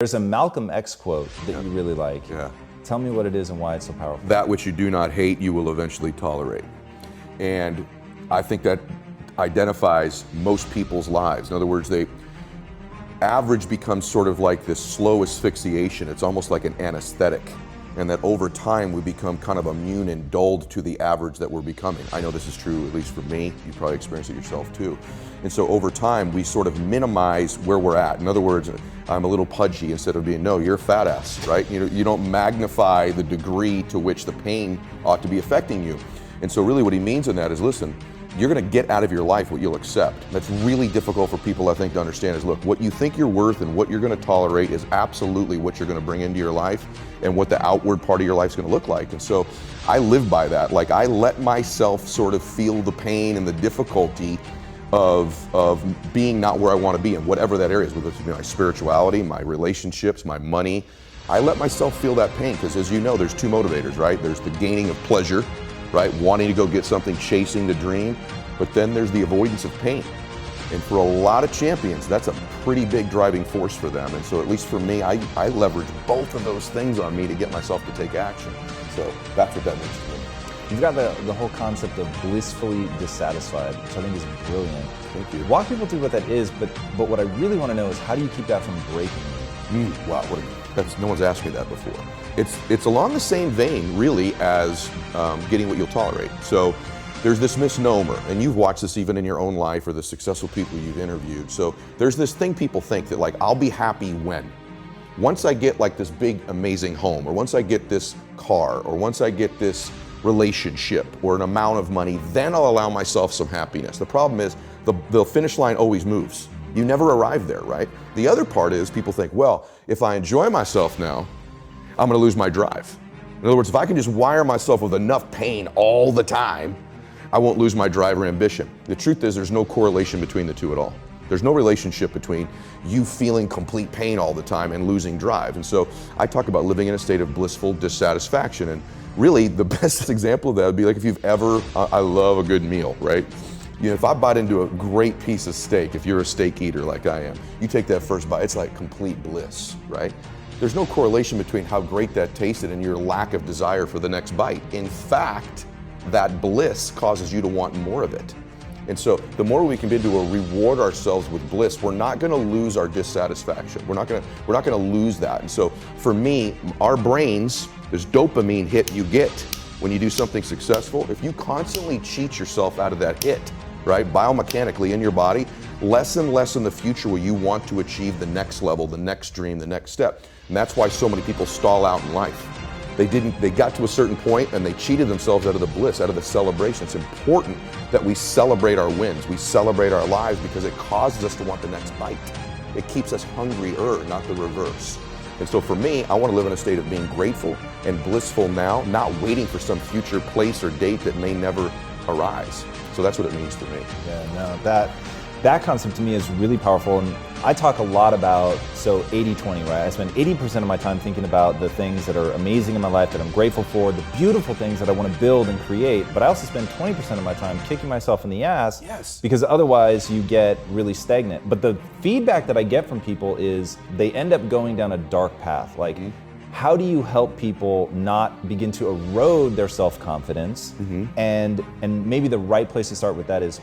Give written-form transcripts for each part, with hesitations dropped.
There's a Malcolm X quote that you really like. Yeah. Tell me what it is and why it's so powerful. That which you do not hate, you will eventually tolerate. And I think that identifies most people's lives. In other words, average becomes sort of like this slow asphyxiation. It's almost like an anesthetic. And that over time we become kind of immune and dulled to the average that we're becoming. I know this is true, at least for me. You probably experience it yourself too. And so over time we sort of minimize where we're at. In other words, I'm a little pudgy instead of being, no, you're a fat ass, right? You don't magnify the degree to which the pain ought to be affecting you. And so really what he means in that is, listen, you're gonna get out of your life what you'll accept. That's really difficult for people, I think, to understand is, look, what you think you're worth and what you're gonna tolerate is absolutely what you're gonna bring into your life and what the outward part of your life's gonna look like. And so I live by that. Like, I let myself sort of feel the pain and the difficulty of being not where I wanna be in whatever that area is, whether it's my spirituality, my relationships, my money. I let myself feel that pain because, as you know, there's two motivators, right? There's the gaining of pleasure, right? Wanting to go get something, chasing the dream, but then there's the avoidance of pain. And for a lot of champions, that's a pretty big driving force for them. And so at least for me, I leverage both of those things on me to get myself to take action. So that's what that means to me. You've got the whole concept of blissfully dissatisfied, which I think is brilliant. Thank you. Walk people through what that is, but what I really want to know is how do you keep that from breaking you? Wow, no one's asked me that before. It's along the same vein, really, as getting what you'll tolerate. So there's this misnomer, and you've watched this even in your own life or the successful people you've interviewed. So there's this thing people think that, like, I'll be happy when? Once I get like this big, amazing home, or once I get this car, or once I get this relationship or an amount of money, then I'll allow myself some happiness. The problem is the finish line always moves. You never arrive there, right? The other part is people think, well, if I enjoy myself now, I'm gonna lose my drive. In other words, if I can just wire myself with enough pain all the time, I won't lose my drive or ambition. The truth is there's no correlation between the two at all. There's no relationship between you feeling complete pain all the time and losing drive. And so I talk about living in a state of blissful dissatisfaction. And really the best example of that would be like if you've ever, I love a good meal, right? You know, if I bite into a great piece of steak, if you're a steak eater like I am, you take that first bite, it's like complete bliss, right? There's no correlation between how great that tasted and your lack of desire for the next bite. In fact, that bliss causes you to want more of it. And so the more we can begin to reward ourselves with bliss, we're not gonna lose our dissatisfaction. We're not gonna lose that. And so for me, our brains, this dopamine hit you get when you do something successful, if you constantly cheat yourself out of that hit, right, biomechanically in your body, less and less in the future will you want to achieve the next level, the next dream, the next step. And that's why so many people stall out in life. They got to a certain point and they cheated themselves out of the bliss, out of the celebration. It's important that we celebrate our wins, we celebrate our lives, because it causes us to want the next bite. It keeps us hungrier, not the reverse. And so for me, I want to live in a state of being grateful and blissful now, not waiting for some future place or date that may never arise. So that's what it means for me. Yeah, no, that concept to me is really powerful. And I talk a lot about, so 80-20, right? I spend 80% of my time thinking about the things that are amazing in my life, that I'm grateful for, the beautiful things that I want to build and create. But I also spend 20% of my time kicking myself in the ass, yes, because otherwise you get really stagnant. But the feedback that I get from people is they end up going down a dark path. Like, how do you help people not begin to erode their self-confidence? And maybe the right place to start with that is,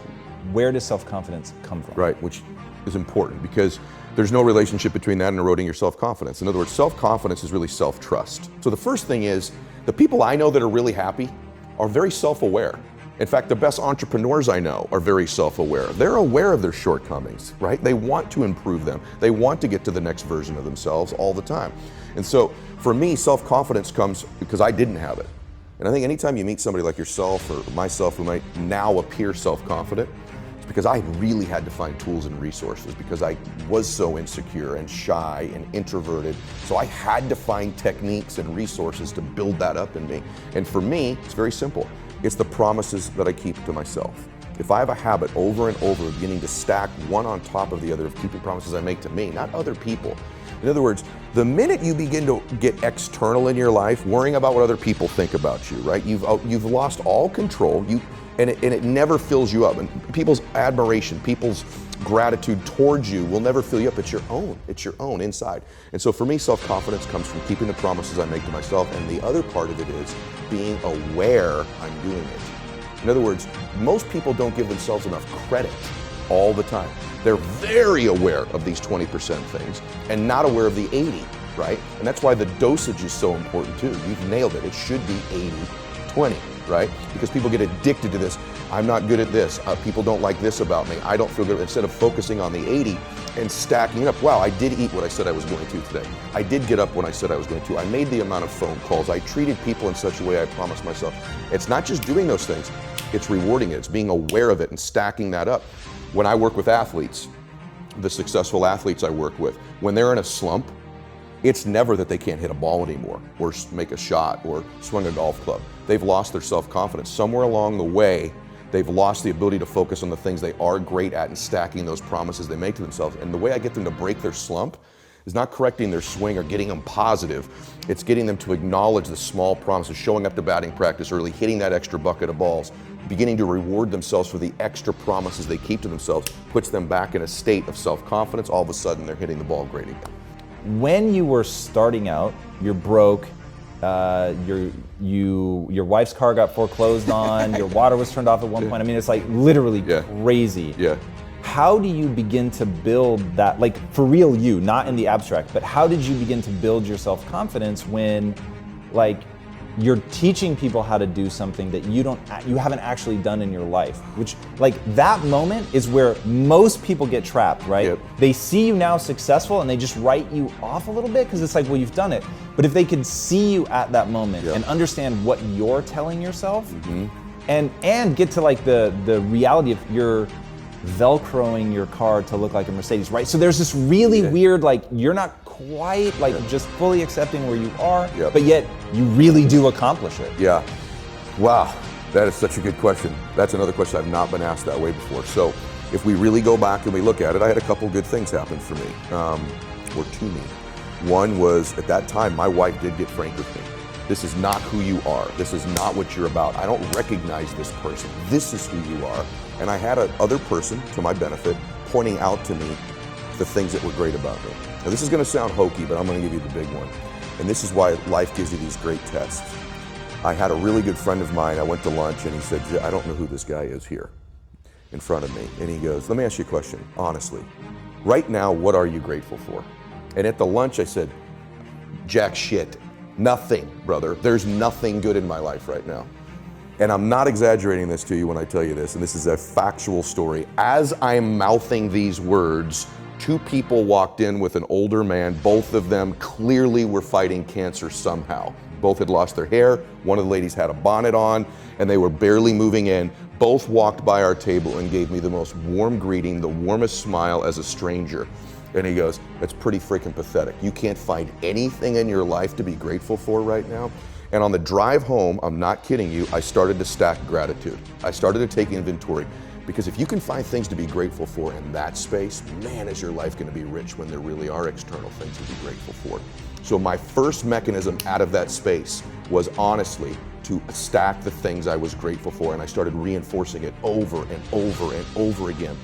where does self-confidence come from? Right, which is important because there's no relationship between that and eroding your self-confidence. In other words, self-confidence is really self-trust. So the first thing is, the people I know that are really happy are very self-aware. In fact, the best entrepreneurs I know are very self-aware. They're aware of their shortcomings, right? They want to improve them. They want to get to the next version of themselves all the time. And so for me, self-confidence comes because I didn't have it. And I think anytime you meet somebody like yourself or myself who might now appear self-confident, it's because I really had to find tools and resources because I was so insecure and shy and introverted. So I had to find techniques and resources to build that up in me. And for me, it's very simple. It's the promises that I keep to myself. If I have a habit over and over beginning to stack one on top of the other of keeping promises I make to me, not other people, In other words, the minute you begin to get external in your life, worrying about what other people think about you, right? You've lost all control. And it never fills you up. And people's admiration, people's gratitude towards you will never fill you up. It's your own. It's your own inside. And so for me, self-confidence comes from keeping the promises I make to myself. And the other part of it is being aware I'm doing it. In other words, most people don't give themselves enough credit all the time. They're very aware of these 20% things and not aware of the 80, right? And that's why the dosage is so important too. You've nailed it. It should be 80-20, right? Because people get addicted to this. I'm not good at this. People don't like this about me. I don't feel good. Instead of focusing on the 80 and stacking it up. Wow, I did eat what I said I was going to today. I did get up when I said I was going to. I made the amount of phone calls. I treated people in such a way I promised myself. It's not just doing those things. It's rewarding it. It's being aware of it and stacking that up. When I work with athletes, the successful athletes I work with, when they're in a slump, it's never that they can't hit a ball anymore or make a shot or swing a golf club. They've lost their self-confidence. Somewhere along the way, they've lost the ability to focus on the things they are great at and stacking those promises they make to themselves. And the way I get them to break their slump is not correcting their swing or getting them positive. It's getting them to acknowledge the small promises, showing up to batting practice early, hitting that extra bucket of balls, beginning to reward themselves for the extra promises they keep to themselves, puts them back in a state of self-confidence. All of a sudden, they're hitting the ball great again. When you were starting out, you're broke, your wife's car got foreclosed on, your water was turned off at one point. I mean, it's like literally crazy. Yeah. How do you begin to build that, like for real you, not in the abstract, but how did you begin to build your self-confidence when like you're teaching people how to do something that you haven't actually done in your life, which like that moment is where most people get trapped, right? Yep. They see you now successful and they just write you off a little bit because it's like, well, you've done it. But if they could see you at that moment and understand what you're telling yourself and get to like the reality of your Velcroing your car to look like a Mercedes, right? So there's this really weird, like you're not quite like just fully accepting where you are, but yet you really do accomplish it. Yeah. Wow, that is such a good question. That's another question I've not been asked that way before. So if we really go back and we look at it, I had a couple good things happen for me, or to me. One was at that time, my wife did get frank with me. This is not who you are. This is not what you're about. I don't recognize this person. This is who you are. And I had another person, to my benefit, pointing out to me the things that were great about me. Now this is gonna sound hokey, but I'm gonna give you the big one. And this is why life gives you these great tests. I had a really good friend of mine, I went to lunch and he said, I don't know who this guy is here in front of me. And he goes, let me ask you a question, honestly. Right now, what are you grateful for? And at the lunch I said, jack shit. Nothing, brother. There's nothing good in my life right now. And I'm not exaggerating this to you when I tell you this, and this is a factual story. As I'm mouthing these words, two people walked in with an older man. Both of them clearly were fighting cancer somehow. Both had lost their hair. One of the ladies had a bonnet on, and they were barely moving in. Both walked by our table and gave me the most warm greeting, the warmest smile as a stranger. And he goes, that's pretty freaking pathetic. You can't find anything in your life to be grateful for right now. And on the drive home, I'm not kidding you, I started to stack gratitude. I started to take inventory. Because if you can find things to be grateful for in that space, man, is your life gonna be rich when there really are external things to be grateful for. So my first mechanism out of that space was honestly to stack the things I was grateful for, and I started reinforcing it over and over and over again.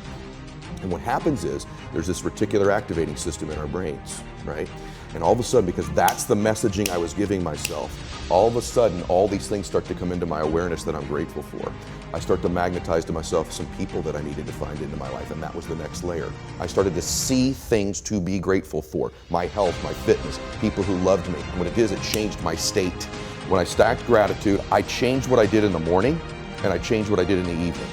And what happens is there's this reticular activating system in our brains, right? And all of a sudden, because that's the messaging I was giving myself, all of a sudden, all these things start to come into my awareness that I'm grateful for. I start to magnetize to myself some people that I needed to find into my life, and that was the next layer. I started to see things to be grateful for. My health, my fitness, people who loved me. And what it did is it changed my state. When I stacked gratitude, I changed what I did in the morning, and I changed what I did in the evening.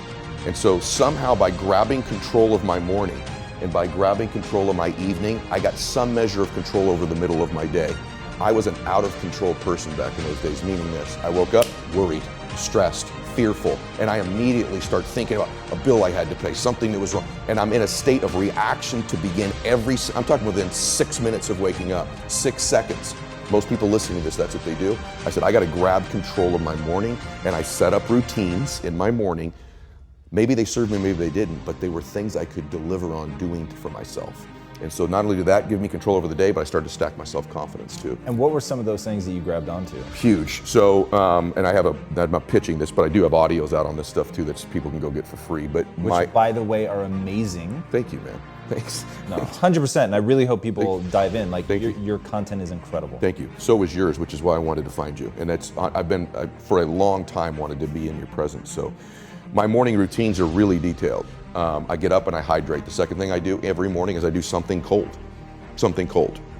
And so somehow by grabbing control of my morning and by grabbing control of my evening, I got some measure of control over the middle of my day. I was an out of control person back in those days, meaning this. I woke up worried, stressed, fearful, and I immediately start thinking about a bill I had to pay, something that was wrong. And I'm in a state of reaction to begin I'm talking within 6 minutes of waking up, 6 seconds. Most people listening to this, that's what they do. I said, I got to grab control of my morning, and I set up routines in my morning. Maybe they served me, maybe they didn't, but they were things I could deliver on doing for myself. And so not only did that give me control over the day, but I started to stack my self-confidence too. And what were some of those things that you grabbed onto? Huge. So, and I'm not pitching this, but I do have audios out on this stuff too that people can go get for free. But Which, by the way, are amazing. Thank you, man. Thanks. No, 100%. And I really hope people dive in. Like, your content is incredible. Thank you. So is yours, which is why I wanted to find you. And I've for a long time wanted to be in your presence. So my morning routines are really detailed. I get up and I hydrate. The second thing I do every morning is I do something cold.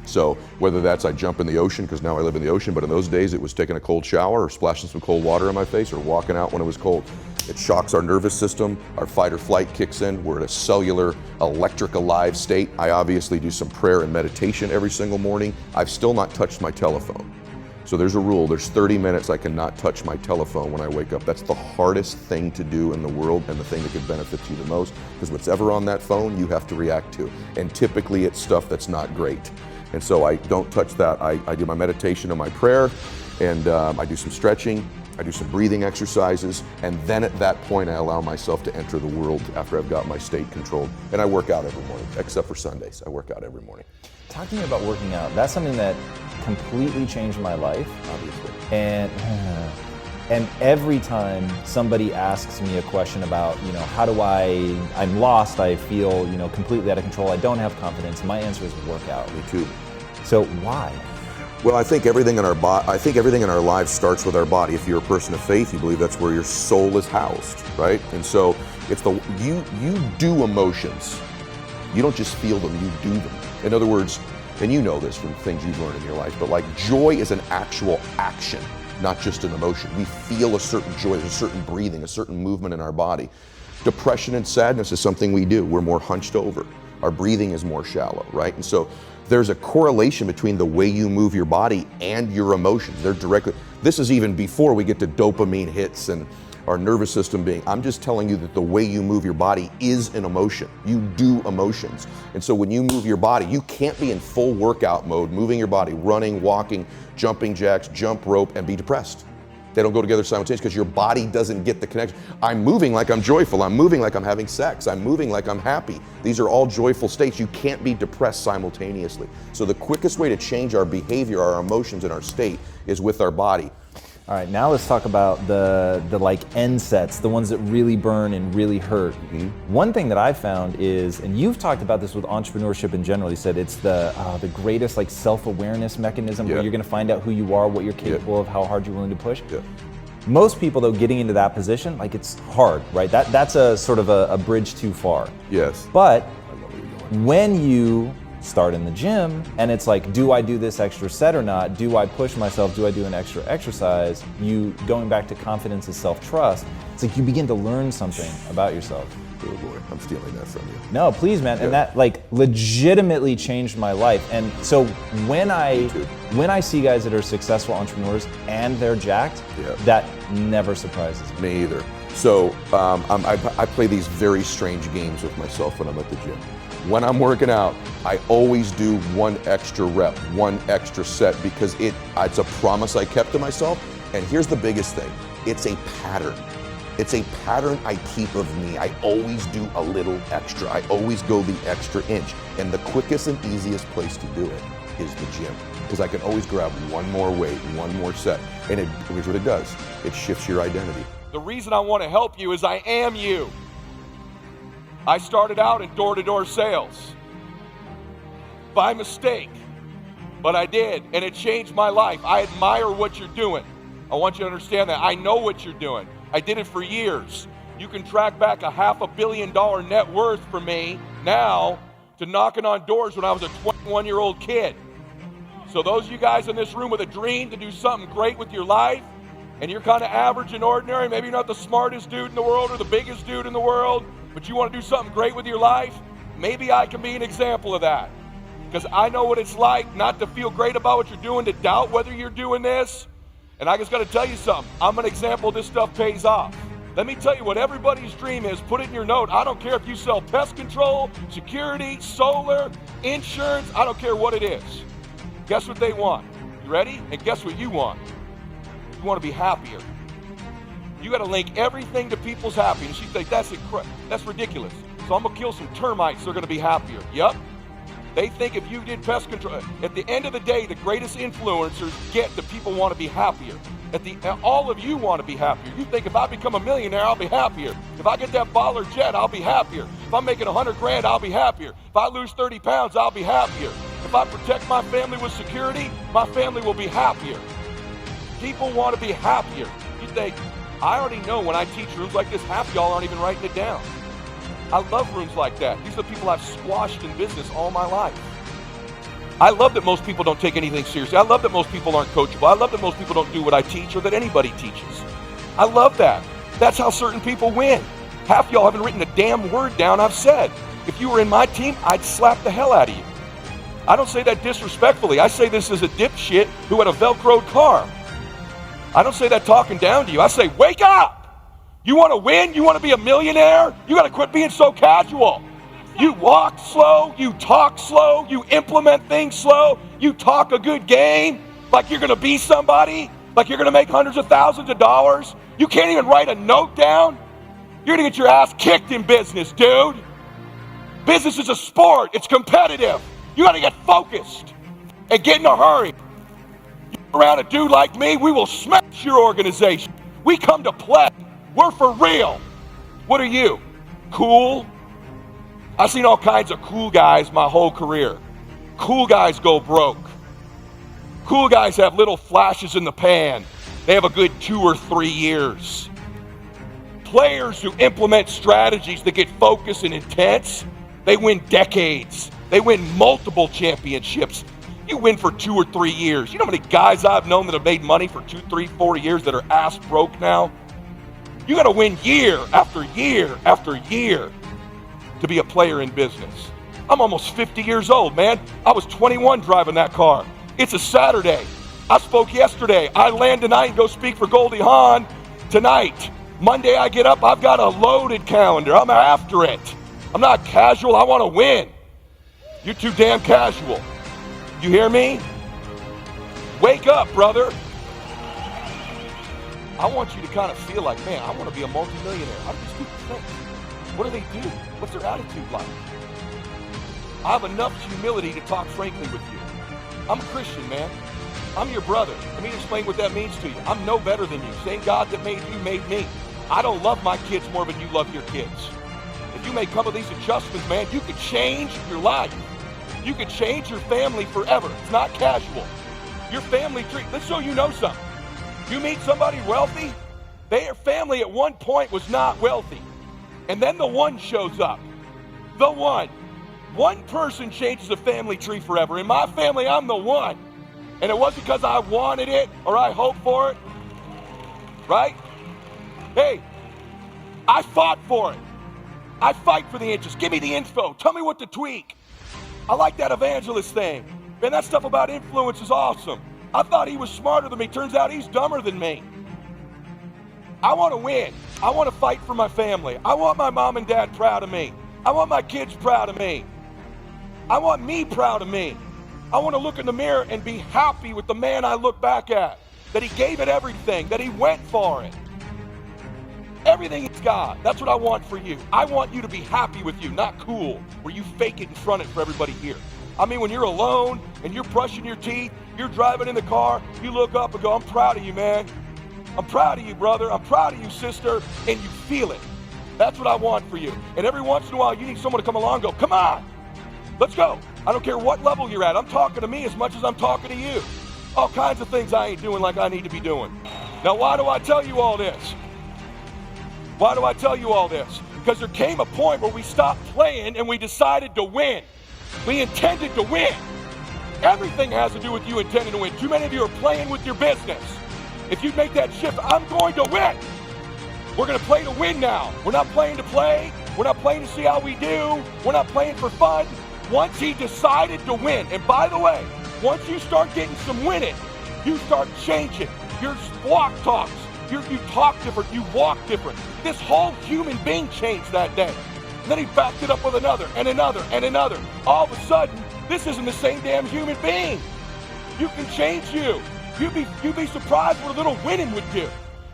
So whether that's I jump in the ocean, because now I live in the ocean, but in those days it was taking a cold shower or splashing some cold water on my face or walking out when it was cold. It shocks our nervous system, our fight or flight kicks in, we're at a cellular, electric alive state. I obviously do some prayer and meditation every single morning. I've still not touched my telephone. So there's a rule, there's 30 minutes I cannot touch my telephone when I wake up. That's the hardest thing to do in the world and the thing that could benefit you the most, because whatever on that phone you have to react to. And typically it's stuff that's not great. And so I don't touch that. I do my meditation and my prayer, and I do some stretching, I do some breathing exercises, and then at that point I allow myself to enter the world after I've got my state controlled. And I work out every morning, except for Sundays. I work out every morning. Talk to me about working out. That's something that completely changed my life, obviously. And every time somebody asks me a question about, how do I'm lost, I feel, completely out of control, I don't have confidence, my answer is workout. Me too. So why? Well, I think everything in our lives starts with our body. If you're a person of faith, you believe that's where your soul is housed, right? And so it's you do emotions. You don't just feel them, you do them. In other words, and you know this from things you've learned in your life, but like joy is an actual action, not just an emotion. We feel a certain joy, there's a certain breathing, a certain movement in our body. Depression and sadness is something we do. We're more hunched over. Our breathing is more shallow, right? And so there's a correlation between the way you move your body and your emotions. They're directly, this is even before we get to dopamine hits and our nervous system being, I'm just telling you that the way you move your body is an emotion. You do emotions. And so when you move your body, you can't be in full workout mode, moving your body, running, walking, jumping jacks, jump rope, and be depressed. They don't go together simultaneously because your body doesn't get the connection. I'm moving like I'm joyful. I'm moving like I'm having sex. I'm moving like I'm happy. These are all joyful states. You can't be depressed simultaneously. So the quickest way to change our behavior, our emotions, and our state is with our body. All right, now let's talk about the like end sets, the ones that really burn and really hurt. Mm-hmm. One thing that I found is, and you've talked about this with entrepreneurship in general, you said it's the greatest like self-awareness mechanism where you're gonna find out who you are, what you're capable of, how hard you're willing to push. Yeah. Most people though, getting into that position, like it's hard, right? That's a sort of a bridge too far. Yes. But when you start in the gym and it's like, do I do this extra set or not? Do I push myself? Do I do an extra exercise? You going back to confidence and self-trust, it's like you begin to learn something about yourself. Oh boy, I'm stealing that from you. No, please, man. Yeah. And that like legitimately changed my life. And so when I see guys that are successful entrepreneurs and they're jacked, that never surprises me. Me either. So I play these very strange games with myself when I'm at the gym. When I'm working out, I always do one extra rep, one extra set, because it's a promise I kept to myself. And here's the biggest thing, it's a pattern. It's a pattern I keep of me. I always do a little extra. I always go the extra inch. And the quickest and easiest place to do it is the gym, because I can always grab one more weight, one more set. And here's what it does, it shifts your identity. The reason I want to help you is I am you. I started out in door-to-door sales by mistake, but I did, and it changed my life. I admire what you're doing. I want you to understand that. I know what you're doing. I did it for years. You can track back a $500 million net worth for me now to knocking on doors when I was a 21-year-old kid. So those of you guys in this room with a dream to do something great with your life, and you're kind of average and ordinary, maybe you're not the smartest dude in the world or the biggest dude in the world, but you want to do something great with your life, maybe I can be an example of that. Because I know what it's like not to feel great about what you're doing, to doubt whether you're doing this. And I just got to tell you something. I'm an example this stuff pays off. Let me tell you what everybody's dream is. Put it in your note. I don't care if you sell pest control, security, solar, insurance. I don't care what it is. Guess what they want? You ready? And guess what you want? You want to be happier. You got to link everything to people's happiness. You think that's ridiculous. So I'm going to kill some termites. They're going to be happier. Yep. They think if you did pest control, at the end of the day, the greatest influencers get that people want to be happier. All of you want to be happier. You think if I become a millionaire, I'll be happier. If I get that baller jet, I'll be happier. If I'm making 100 grand, I'll be happier. If I lose 30 pounds, I'll be happier. If I protect my family with security, my family will be happier. People want to be happier. You think, I already know when I teach rooms like this, half y'all aren't even writing it down. I love rooms like that. These are the people I've squashed in business all my life. I love that most people don't take anything seriously. I love that most people aren't coachable. I love that most people don't do what I teach or that anybody teaches. I love that. That's how certain people win. Half y'all haven't written a damn word down I've said. If you were in my team, I'd slap the hell out of you. I don't say that disrespectfully. I say this as a dipshit who had a Velcroed car. I don't say that talking down to you. I say, wake up! You want to win? You want to be a millionaire? You got to quit being so casual. You walk slow, you talk slow, you implement things slow, you talk a good game like you're going to be somebody, like you're going to make hundreds of thousands of dollars. You can't even write a note down. You're going to get your ass kicked in business, dude. Business is a sport. It's competitive. You got to get focused and get in a hurry. You're around a dude like me, we will smash your organization. We come to play. We're for real. What are you? Cool? I've seen all kinds of cool guys my whole career. Cool guys go broke. Cool guys have little flashes in the pan. They have a good 2 or 3 years. Players who implement strategies that get focused and intense, they win decades. They win multiple championships. You win for 2 or 3 years. You know how many guys I've known that have made money for 2, 3, 4 years that are ass broke now? You got to win year after year after year to be a player in business. I'm almost 50 years old, man. I was 21 driving that car. It's a Saturday. I spoke yesterday. I land tonight and go speak for Goldie Hawn tonight. Monday I get up, I've got a loaded calendar. I'm after it. I'm not casual, I want to win. You're too damn casual. You hear me? Wake up, brother. I want you to kind of feel like, man, I want to be a multimillionaire. How do these people think? What do they do? What's their attitude like? I have enough humility to talk frankly with you. I'm a Christian, man. I'm your brother. Let me explain what that means to you. I'm no better than you. Same God that made you made me. I don't love my kids more than you love your kids. If you make a couple of these adjustments, man, you could change your life. You could change your family forever. It's not casual. Your family tree. Let's show you know something. You meet somebody wealthy, their family at one point was not wealthy. And then the one shows up. The one. One person changes a family tree forever. In my family, I'm the one. And it wasn't because I wanted it or I hoped for it. Right? Hey, I fought for it. I fight for the inches. Give me the info. Tell me what to tweak. I like that evangelist thing. Man, that stuff about influence is awesome. I thought he was smarter than me. Turns out he's dumber than me. I want to win. I want to fight for my family. I want my mom and dad proud of me. I want my kids proud of me. I want me proud of me. I want to look in the mirror and be happy with the man I look back at. That he gave it everything. That he went for it. Everything he's got. That's what I want for you. I want you to be happy with you, not cool, where you fake it in front of it for everybody here. I mean, when you're alone and you're brushing your teeth, you're driving in the car, you look up and go, I'm proud of you, man. I'm proud of you, brother. I'm proud of you, sister. And you feel it. That's what I want for you. And every once in a while, you need someone to come along and go, come on, let's go. I don't care what level you're at. I'm talking to me as much as I'm talking to you. All kinds of things I ain't doing like I need to be doing. Now, why do I tell you all this? Why do I tell you all this? Because there came a point where we stopped playing and we decided to win. We intended to win. Everything has to do with you intending to win. Too many of you are playing with your business. If you make that shift, I'm going to win. We're going to play to win now. We're not playing to play. We're not playing to see how we do. We're not playing for fun. Once he decided to win, and by the way, once you start getting some winning, you start changing. Your walk talks. You talk different. You walk different. This whole human being changed that day. And then he backed it up with another and another and another. All of a sudden, this isn't the same damn human being. You can change you. You'd be surprised what a little winning would do.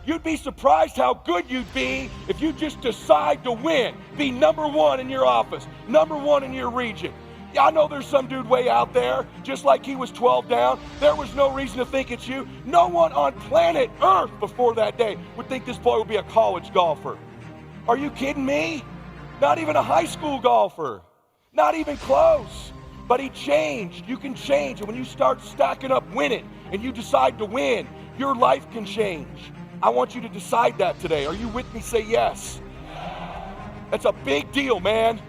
You'd be surprised how good you'd be if you just decide to win. Be number one in your office, number one in your region. Yeah, I know there's some dude way out there, just like he was 12 down. There was no reason to think it's you. No one on planet Earth before that day would think this boy would be a college golfer. Are you kidding me? Not even a high school golfer. Not even close. But he changed. You can change. And when you start stacking up winning and you decide to win, your life can change. I want you to decide that today. Are you with me? Say yes. That's a big deal, man.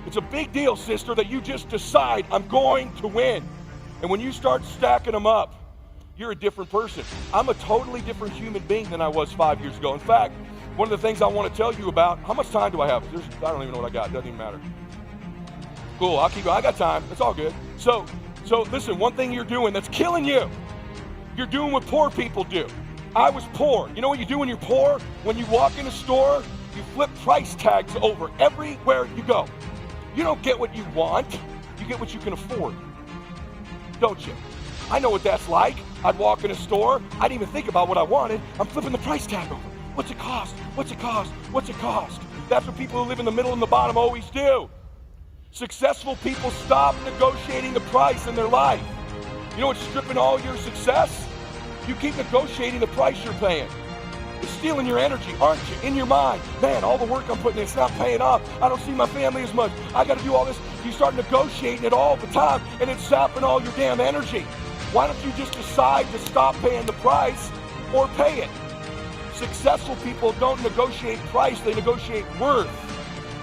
It's a big deal, sister, that you just decide, I'm going to win. And when you start stacking them up, you're a different person. I'm a totally different human being than I was 5 years ago. In fact, one of the things I want to tell you about, how much time do I have? I don't even know what I got. It doesn't even matter. Cool, I'll keep going. I got time. It's all good. So listen, one thing you're doing that's killing you, you're doing what poor people do. I was poor. You know what you do when you're poor? When you walk in a store, you flip price tags over everywhere you go. You don't get what you want, you get what you can afford. Don't you? I know what that's like. I'd walk in a store, I didn't even think about what I wanted. I'm flipping the price tag over. What's it cost? What's it cost? What's it cost? That's what people who live in the middle and the bottom always do. Successful people stop negotiating the price in their life. You know what's stripping all your success? You keep negotiating the price you're paying. It's stealing your energy, aren't you? In your mind, man, all the work I'm putting in, it's not paying off. I don't see my family as much. I got to do all this. You start negotiating it all the time, and it's sapping all your damn energy. Why don't you just decide to stop paying the price or pay it? Successful people don't negotiate price, they negotiate worth.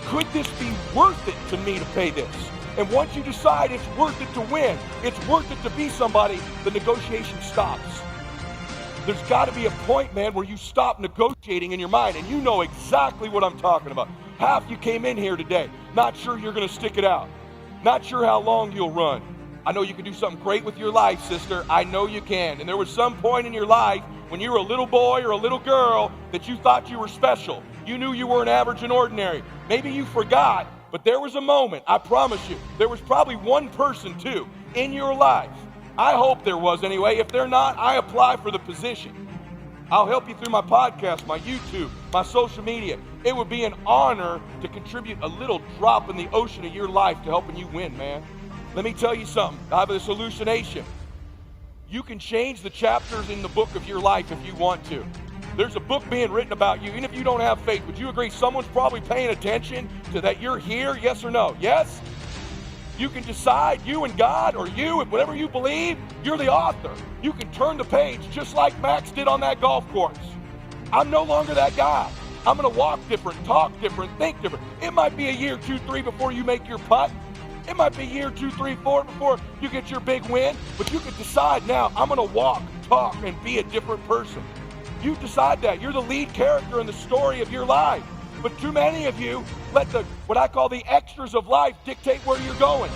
Could this be worth it to me to pay this? And once you decide it's worth it to win, it's worth it to be somebody, the negotiation stops. There's got to be a point, man, where you stop negotiating in your mind, and you know exactly what I'm talking about. Half you came in here today, not sure you're going to stick it out, not sure how long you'll run. I know you can do something great with your life, sister. I know you can. And there was some point in your life when you were a little boy or a little girl that you thought you were special. You knew you weren't average and ordinary. Maybe you forgot, but there was a moment, I promise you, there was probably one person, too, in your life. I hope there was anyway. If they're not, I apply for the position. I'll help you through my podcast, my YouTube, my social media. It would be an honor to contribute a little drop in the ocean of your life to helping you win, man. Let me tell you something. I have this hallucination. You can change the chapters in the book of your life if you want to. There's a book being written about you. Even if you don't have faith, would you agree someone's probably paying attention to that you're here? Yes or no? Yes? You can decide, you and God, or you and whatever you believe, you're the author. You can turn the page just like Max did on that golf course. I'm no longer that guy. I'm going to walk different, talk different, think different. It might be a year, 2, 3 before you make your putt. It might be a year, 2, 3, 4 before you get your big win. But you can decide now, I'm going to walk, talk, and be a different person. You decide that. You're the lead character in the story of your life. But too many of you let what I call the extras of life dictate where you're going.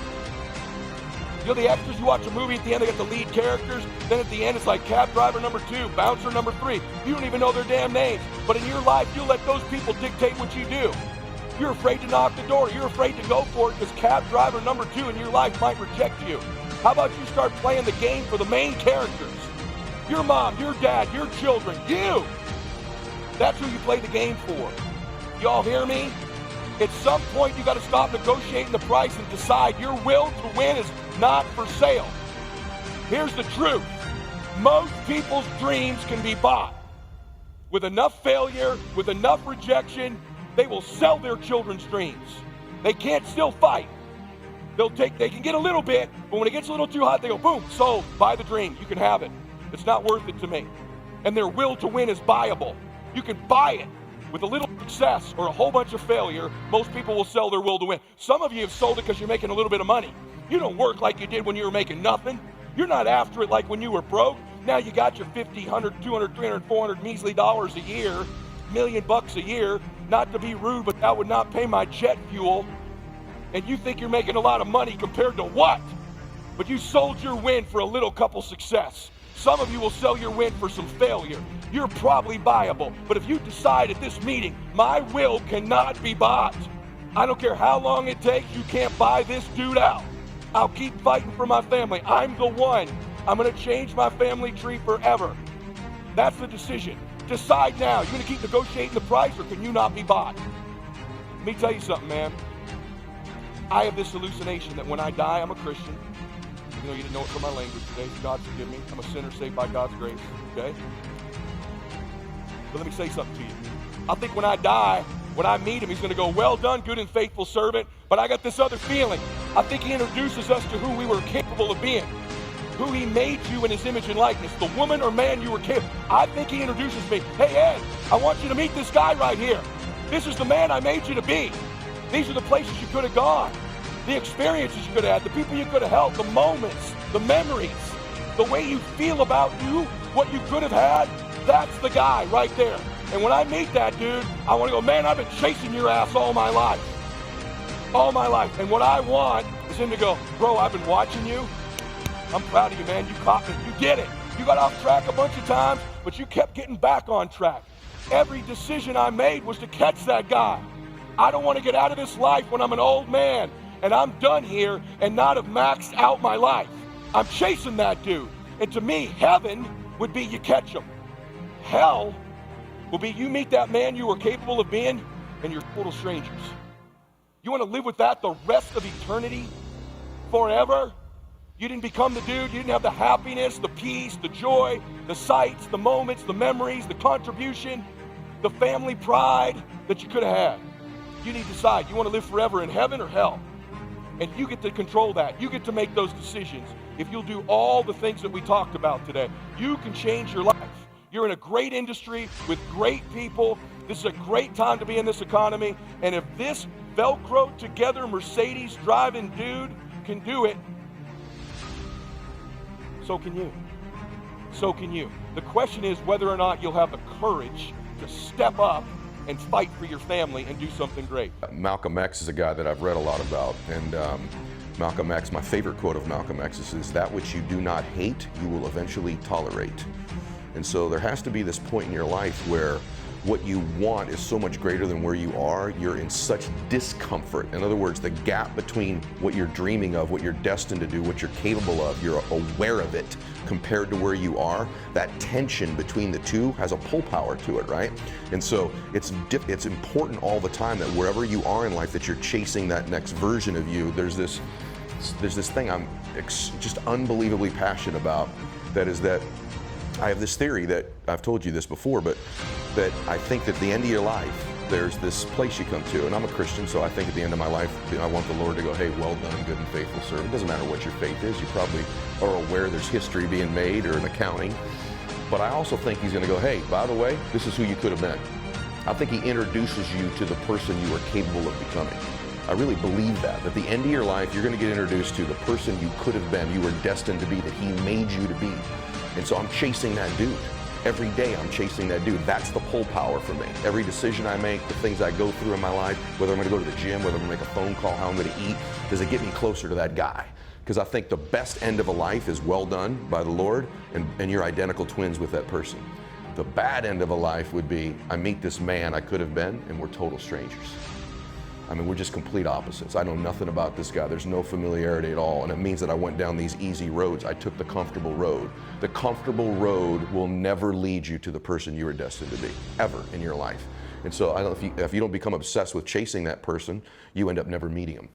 You know the extras, you watch a movie, at the end they get the lead characters, then at the end it's like cab driver number 2, bouncer number 3. You don't even know their damn names. But in your life, you let those people dictate what you do. You're afraid to knock the door. You're afraid to go for it because cab driver number 2 in your life might reject you. How about you start playing the game for the main characters? Your mom, your dad, your children, you. That's who you play the game for. Y'all hear me? At some point, you got to stop negotiating the price and decide your will to win is not for sale. Here's the truth. Most people's dreams can be bought. With enough failure, with enough rejection, they will sell their children's dreams. They can't still fight. They can get a little bit, but when it gets a little too hot, they go, boom, sold, buy the dream, you can have it. It's not worth it to me. And their will to win is buyable. You can buy it. With a little success or a whole bunch of failure, most people will sell their will to win. Some of you have sold it because you're making a little bit of money. You don't work like you did when you were making nothing. You're not after it like when you were broke. Now you got your 50, 100, 200, 300, 400 measly dollars a year, $1 million a year. Not to be rude, but that would not pay my jet fuel. And you think you're making a lot of money compared to what? But you sold your win for a little couple success. Some of you will sell your win for some failure. You're probably buyable. But if you decide at this meeting, my will cannot be bought. I don't care how long it takes, you can't buy this dude out. I'll keep fighting for my family. I'm the one. I'm going to change my family tree forever. That's the decision. Decide now. You're going to keep negotiating the price, or can you not be bought? Let me tell you something, man. I have this hallucination that when I die, I'm a Christian. You know, you didn't know it from my language today. God forgive me. I'm a sinner saved by God's grace, okay? But let me say something to you. I think when I die, when I meet him, he's going to go, well done, good and faithful servant. But I got this other feeling. I think he introduces us to who we were capable of being, who he made you in his image and likeness, the woman or man you were capable. I think he introduces me. Hey, Ed, I want you to meet this guy right here. This is the man I made you to be. These are the places you could have gone, the experiences you could have had, the people you could have helped, the moments, the memories, the way you feel about you, what you could have had. That's the guy right there. And when I meet that dude, I want to go, man, I've been chasing your ass all my life. All my life. And what I want is him to go, bro, I've been watching you. I'm proud of you, man. You caught me. You did it. You got off track a bunch of times, but you kept getting back on track. Every decision I made was to catch that guy. I don't want to get out of this life when I'm an old man and I'm done here and not have maxed out my life. I'm chasing that dude. And to me, heaven would be you catch him. Hell will be you meet that man you were capable of being and you're total strangers. You want to live with that the rest of eternity? Forever? You didn't become the dude, you didn't have the happiness, the peace, the joy, the sights, the moments, the memories, the contribution, the family pride that you could have had. You need to decide, you want to live forever in heaven or hell? And you get to control that. You get to make those decisions. If you'll do all the things that we talked about today, you can change your life. You're in a great industry with great people. This is a great time to be in this economy. And if this Velcro together Mercedes driving dude can do it, so can you. So can you. The question is whether or not you'll have the courage to step up and fight for your family and do something great. Malcolm X is a guy that I've read a lot about, and Malcolm X, my favorite quote of Malcolm X is that which you do not hate, you will eventually tolerate. And so there has to be this point in your life where what you want is so much greater than where you are. You're in such discomfort. In other words, the gap between what you're dreaming of, what you're destined to do, what you're capable of, you're aware of it compared to where you are. That tension between the two has a pull power to it, right? And so it's important all the time that wherever you are in life, that you're chasing that next version of you. There's this thing I'm just unbelievably passionate about. That is that I have this theory that I've told you this before, but that I think that at the end of your life, there's this place you come to, and I'm a Christian, so I think at the end of my life, I want the Lord to go, hey, well done, good and faithful servant. It doesn't matter what your faith is. You probably are aware there's history being made or an accounting. But I also think he's going to go, hey, by the way, this is who you could have been. I think he introduces you to the person you are capable of becoming. I really believe that. At the end of your life, you're going to get introduced to the person you could have been, you were destined to be, that he made you to be. And so I'm chasing that dude. Every day I'm chasing that dude. That's the pull power for me. Every decision I make, the things I go through in my life, whether I'm going to go to the gym, whether I'm going to make a phone call, how I'm going to eat, does it get me closer to that guy? Because I think the best end of a life is well done by the Lord, and you're identical twins with that person. The bad end of a life would be, I meet this man I could have been, and we're total strangers. I mean, we're just complete opposites. I know nothing about this guy. There's no familiarity at all. And it means that I went down these easy roads. I took the comfortable road. The comfortable road will never lead you to the person you are destined to be, ever in your life. And so if you don't become obsessed with chasing that person, you end up never meeting him.